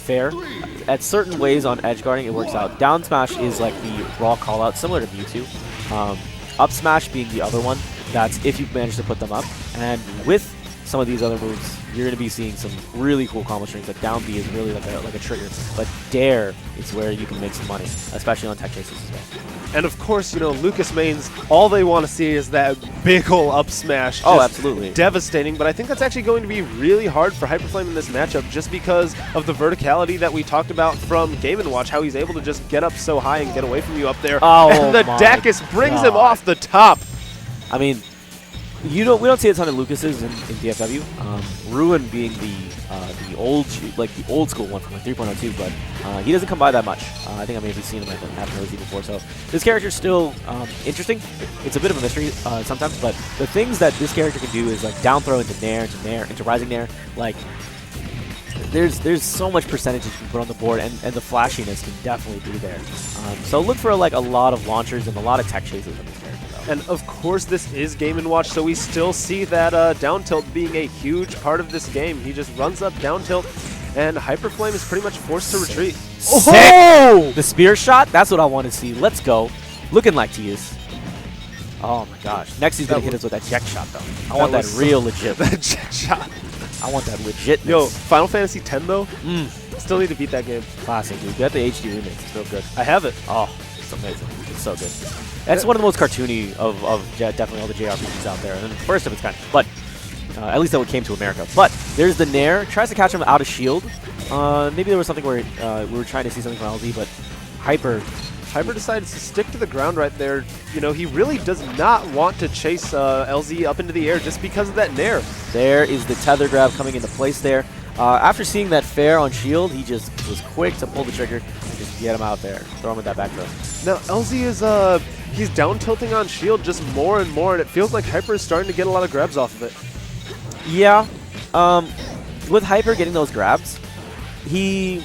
fair. At certain ways on edge guarding, it works out. Down smash is like the raw call out, similar to Mewtwo. Up smash being the other one. That's if you manage to put them up. And with some of these other moves, you're going to be seeing some really cool combo strings. Like down B is really like a trigger, but dare is where you can make some money, especially on tech chases as well. And of course, you know, Lucas mains, all they want to see is that big ol' up smash. Oh, absolutely. Devastating, but I think that's actually going to be really hard for HyperFlame in this matchup just because of the verticality that we talked about from Game & Watch, how he's able to just get up so high and get away from you up there. Oh, and the Dacus brings him off the top. I mean, we don't see a ton of Lucases in DFW. Ruin being the old school one from the 3.02, but he doesn't come by that much. I think I maybe seen him at Nosy before. So this character's still interesting. It's a bit of a mystery sometimes, but the things that this character can do is like down throw into nair, into rising nair. Like there's so much percentage you can put on the board, and the flashiness can definitely be there. So look for like a lot of launchers and a lot of tech chases on this character. And of course, this is Game & Watch, so we still see that down tilt being a huge part of this game. He just runs up down tilt, and HyperFlame is pretty much forced to retreat. Oh! The spear shot? That's what I want to see. Let's go. Looking like Tias. Oh my gosh. Next he's going to hit us with that check shot, though. I want that real legit. That check shot. I want that legit. Yo, Final Fantasy X, though? Still need to beat that game. Classic, dude. Get the HD remake. It's real good. I have it. Oh, it's amazing. It's so good. That's one of the most cartoony of definitely all the JRPGs out there. And the first of its kind. But at least that one came to America. But there's the Nair. Tries to catch him out of shield. Maybe there was something where we were trying to see something from LZ, but Hyper decides to stick to the ground right there. You know, he really does not want to chase LZ up into the air just because of that Nair. There is the tether grab coming into place there. After seeing that fair on shield, he just was quick to pull the trigger and just get him out there. Throw him with that back throw. Now, LZ is, he's down tilting on shield just more and more, and it feels like Hyper is starting to get a lot of grabs off of it. Yeah. With Hyper getting those grabs, he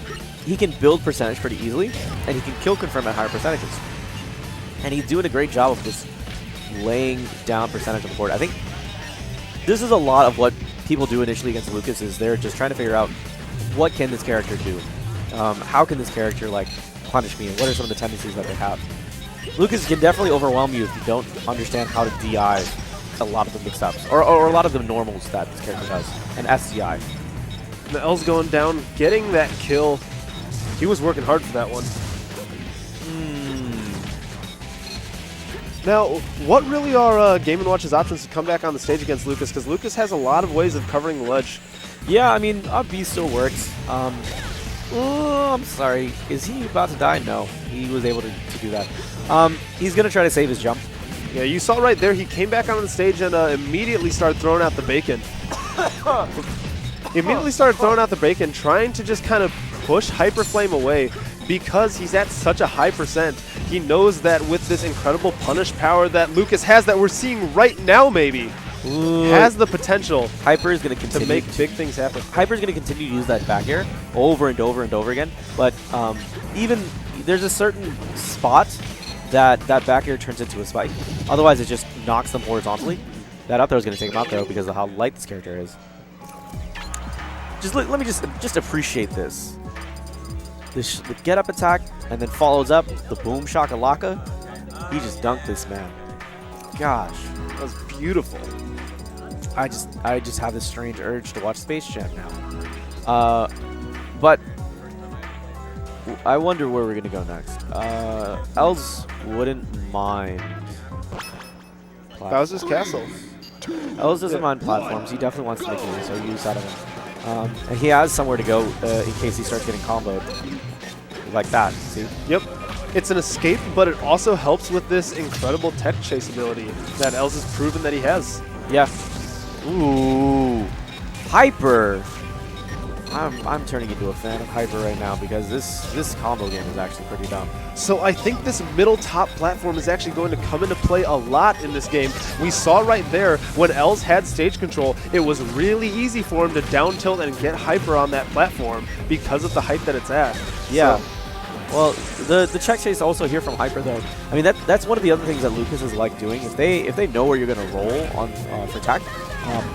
can build percentage pretty easily, and he can kill confirm at higher percentages. And he's doing a great job of just laying down percentage on the board. I think this is a lot of what people do initially against Lucas is they're just trying to figure out what can this character do? How can this character like punish me, and what are some of the tendencies that they have? Lucas can definitely overwhelm you if you don't understand how to DI a lot of the mix-ups, or a lot of the normals that this character does, and SDI. The L's going down, getting that kill. He was working hard for that one. Now, what really are Game & Watch's options to come back on the stage against Lucas? Because Lucas has a lot of ways of covering the ledge. Yeah, I mean, up B still works. Oh, I'm sorry. Is he about to die? No, he was able to do that. He's going to try to save his jump. Yeah, you saw right there, he came back on the stage and immediately started throwing out the bacon. He immediately started throwing out the bacon, trying to just kind of push HyperFlame away because he's at such a high percent. He knows that with this incredible punish power that Lucas has, that we're seeing right now maybe, has the potential Hyper is going to continue to make big things happen. Hyper is going to continue to use that back air over and over and over again, but even there's a certain spot that back air turns into a spike. Otherwise, it just knocks them horizontally. That up throw is going to take him out though because of how light this character is. Let me just appreciate this. The get up attack and then follows up the boom shakalaka. He just dunked this man. Gosh, that was beautiful. I just have this strange urge to watch Space Jam now. But I wonder where we're gonna go next. Els wouldn't mind Bowser's Castle. Els doesn't mind platforms. He definitely wants to make use out of them. And he has somewhere to go in case he starts getting comboed. Like that, see? Yep. It's an escape, but it also helps with this incredible tech chase ability that Els has proven that he has. Yeah. Ooh. Hyper! I'm turning into a fan of Hyper right now because this combo game is actually pretty dumb. So I think this middle top platform is actually going to come into play a lot in this game. We saw right there when Els had stage control, it was really easy for him to down tilt and get Hyper on that platform because of the height that it's at. Yeah. So, well, the check chase also here from Hyper though. I mean that's one of the other things that Lucas is like doing. If they know where you're gonna roll on for tech,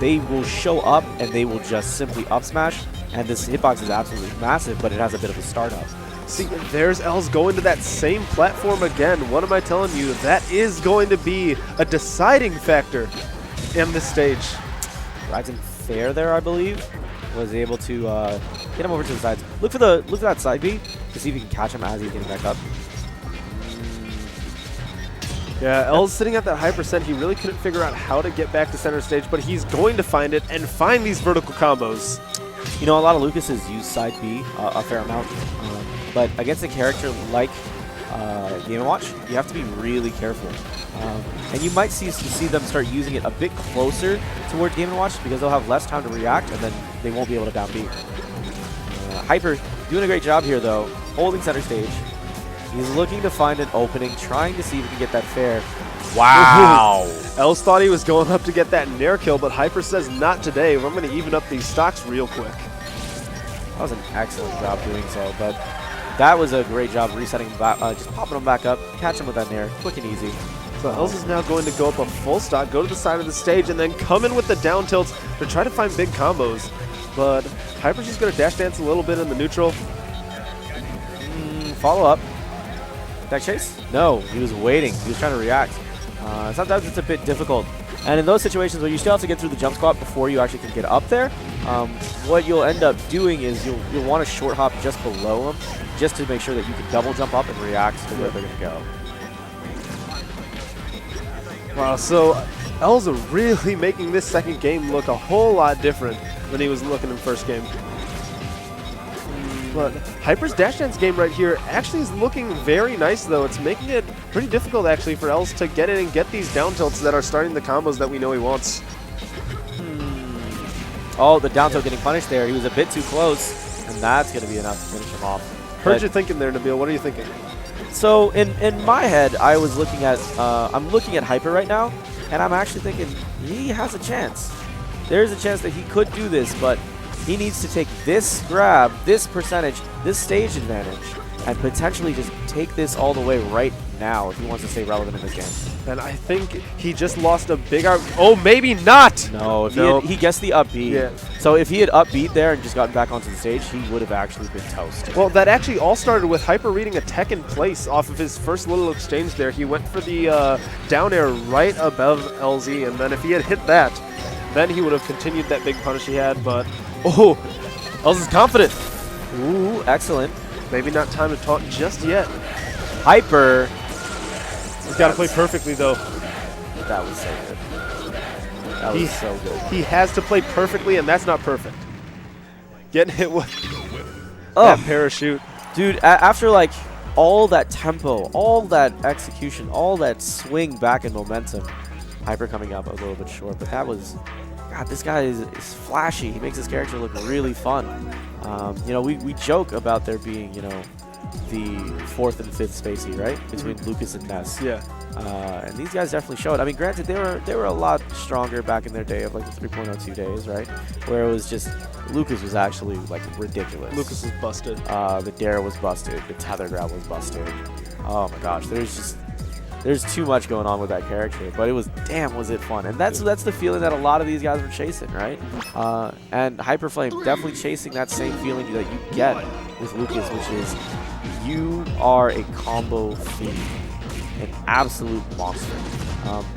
they will show up and they will just simply up smash And this hitbox is absolutely massive, but it has a bit of a startup. See, there's Els going to that same platform again. What am I telling you? That is going to be a deciding factor in this stage. Rising Fair there, I believe, was able to get him over to the sides. Look for that side B to see if you can catch him as he's getting back up. Yeah, L's sitting at that high percent. He really couldn't figure out how to get back to center stage, but he's going to find it and find these vertical combos. You know, a lot of Lucases use side B a fair amount, but against a character like Game & Watch, you have to be really careful. And you might see them start using it a bit closer toward Game & Watch because they'll have less time to react and then they won't be able to down B. Hyper doing a great job here though, holding center stage. He's looking to find an opening, trying to see if he can get that fair. Wow! Els thought he was going up to get that nair kill, but Hyper says not today. I'm going to even up these stocks real quick. That was an excellent job doing so, but that was a great job resetting him back, just popping him back up, catch him with that nair, quick and easy. So Els is now going to go up a full stock, go to the side of the stage, and then come in with the down tilts to try to find big combos. But Hyper's just going to dash dance a little bit in the neutral. Follow up. Back chase? No, he was waiting. He was trying to react. Sometimes it's a bit difficult. And in those situations where you still have to get through the jump squat before you actually can get up there, what you'll end up doing is you'll want to short hop just below him just to make sure that you can double jump up and react to where they're going to go. Wow, so Els are really making this second game look a whole lot different than he was looking in first game. But Hyper's dash dance game right here actually is looking very nice, though. It's making it pretty difficult, actually, for Els to get in and get these down tilts that are starting the combos that we know he wants. Oh, the down tilt getting punished there. He was a bit too close, and that's going to be enough to finish him off. Heard you thinking there, Nabil. What are you thinking? So in my head, I was looking at I'm looking at Hyper right now, and I'm actually thinking he has a chance. There's a chance that he could do this, but he needs to take this grab, this percentage, this stage advantage, and potentially just take this all the way right now if he wants to stay relevant in this game. And I think he just lost a big arm. Oh, maybe not! No, if he guessed the up B. Yeah. So if he had up B'd there and just gotten back onto the stage, he would have actually been toast. Well, that actually all started with Hyper reading a tech in place off of his first little exchange there. He went for the down air right above LZ, and then if he had hit that, then he would have continued that big punish he had, but oh, Els is confident. Ooh, excellent. Maybe not time to taunt just yet. Hyper. He's got to play perfectly, though. That was so good. That was so good. He has to play perfectly, and that's not perfect. Getting hit with that parachute. Dude, after like all that tempo, all that execution, all that swing back in momentum, Hyper coming up a little bit short, but that was... God, this guy is flashy. He makes his character look really fun. You know, we joke about there being, you know, the 4th and 5th spacey, right? Between Lucas and Ness. Yeah. And these guys definitely showed. I mean, granted, they were a lot stronger back in their day of like the 3.02 days, right? Where it was just, Lucas was actually like ridiculous. Lucas was busted. The dare was busted. The tether grab was busted. Oh my gosh, there's too much going on with that character, but it was, damn, was it fun. And that's the feeling that a lot of these guys were chasing, right? And HyperFlame definitely chasing that same feeling that you get with Lucas, which is you are a combo fiend, an absolute monster.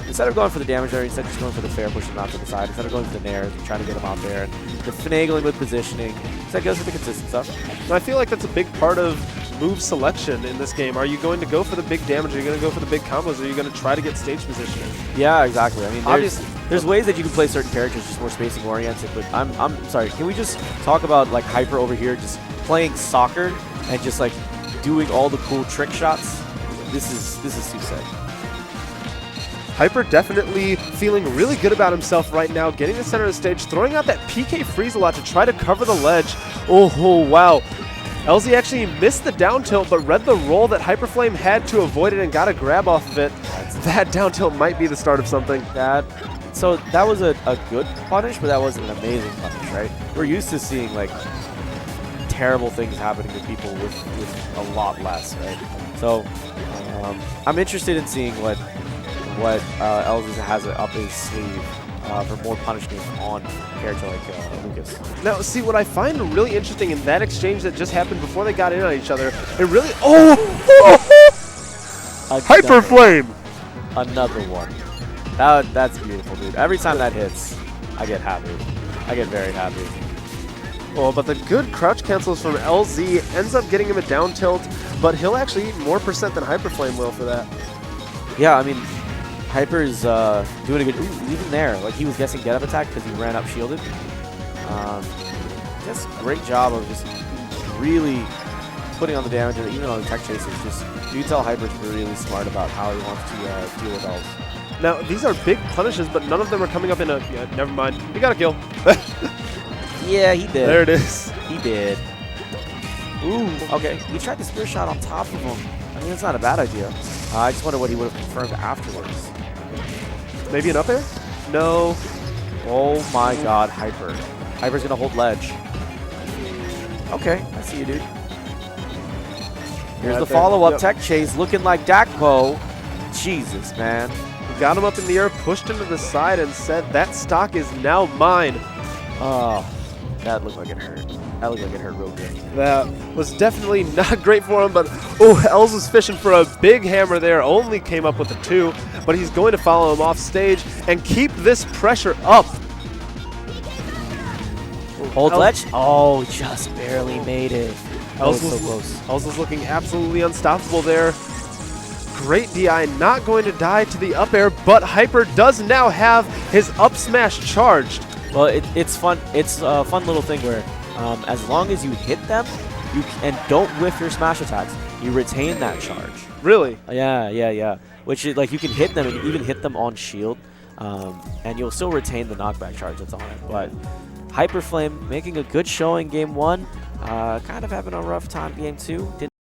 Instead of going for the damage there, instead of just going for the fair, pushing him out to the side, instead of going for the nair, trying to get him out there, and the finagling with positioning, instead goes for the consistent stuff. And I feel like that's a big part of move selection in this game. Are you going to go for the big damage? Are you going to go for the big combos? Or are you going to try to get stage positioning? Yeah, exactly. I mean, there's ways that you can play certain characters just more spacing oriented, but I'm sorry, can we just talk about like Hyper over here just playing soccer and just like doing all the cool trick shots? This is too sick. Hyper definitely feeling really good about himself right now, getting to the center of the stage, throwing out that PK freeze a lot to try to cover the ledge. Oh wow. LZ actually missed the down tilt, but read the roll that HyperFlame had to avoid it and got a grab off of it. That down tilt might be the start of something. So that was a good punish, but that wasn't an amazing punish, right? We're used to seeing like terrible things happening to people with a lot less, right? So I'm interested in seeing what LZ has up his sleeve for more punishment on a character like Lucas. Now, see, what I find really interesting in that exchange that just happened before they got in on each other, it really... Oh! HyperFlame! Another one. That's beautiful, dude. Every time that hits, I get happy. I get very happy. Oh, but the good crouch cancels from LZ ends up getting him a down tilt, but he'll actually eat more percent than HyperFlame will for that. Yeah, I mean, Hyper is doing a good... Ooh, even there. Like, he was guessing get-up attack because he ran up shielded. Just great job of just really putting on the damage, and even on the tech chases. Just, you can tell Hyper's really smart about how he wants to deal with elves. Now, these are big punishes, but none of them are coming up in a... Yeah, never mind. He got a kill. Yeah, he did. There it is. He did. Ooh, okay. He tried the spear shot on top of him. I mean, that's not a bad idea. I just wonder what he would have confirmed afterwards. Maybe an up air? No. Oh my god, Hyper. Hyper's going to hold ledge. Okay, I see you, dude. Here's the follow-up tech chase looking like Dakpo. Jesus, man. He got him up in the air, pushed him to the side, and said, that stock is now mine. Oh, that looked like it hurt. That looked like it hurt real good. That was definitely not great for him, but oh, Els was fishing for a big hammer there, only came up with a 2, but he's going to follow him off stage and keep this pressure up. Hold ledge? Oh, just barely made it. Els was so close. Els was looking absolutely unstoppable there. Great DI, not going to die to the up air, but Hyper does now have his up smash charged. Well, it's fun. It's a fun little thing where as long as you hit them and don't whiff your smash attacks, you retain that charge. Really? Yeah. Which is, like, you can hit them and even hit them on shield, and you'll still retain the knockback charge that's on it. But HyperFlame making a good showing game 1, kind of having a rough time game 2.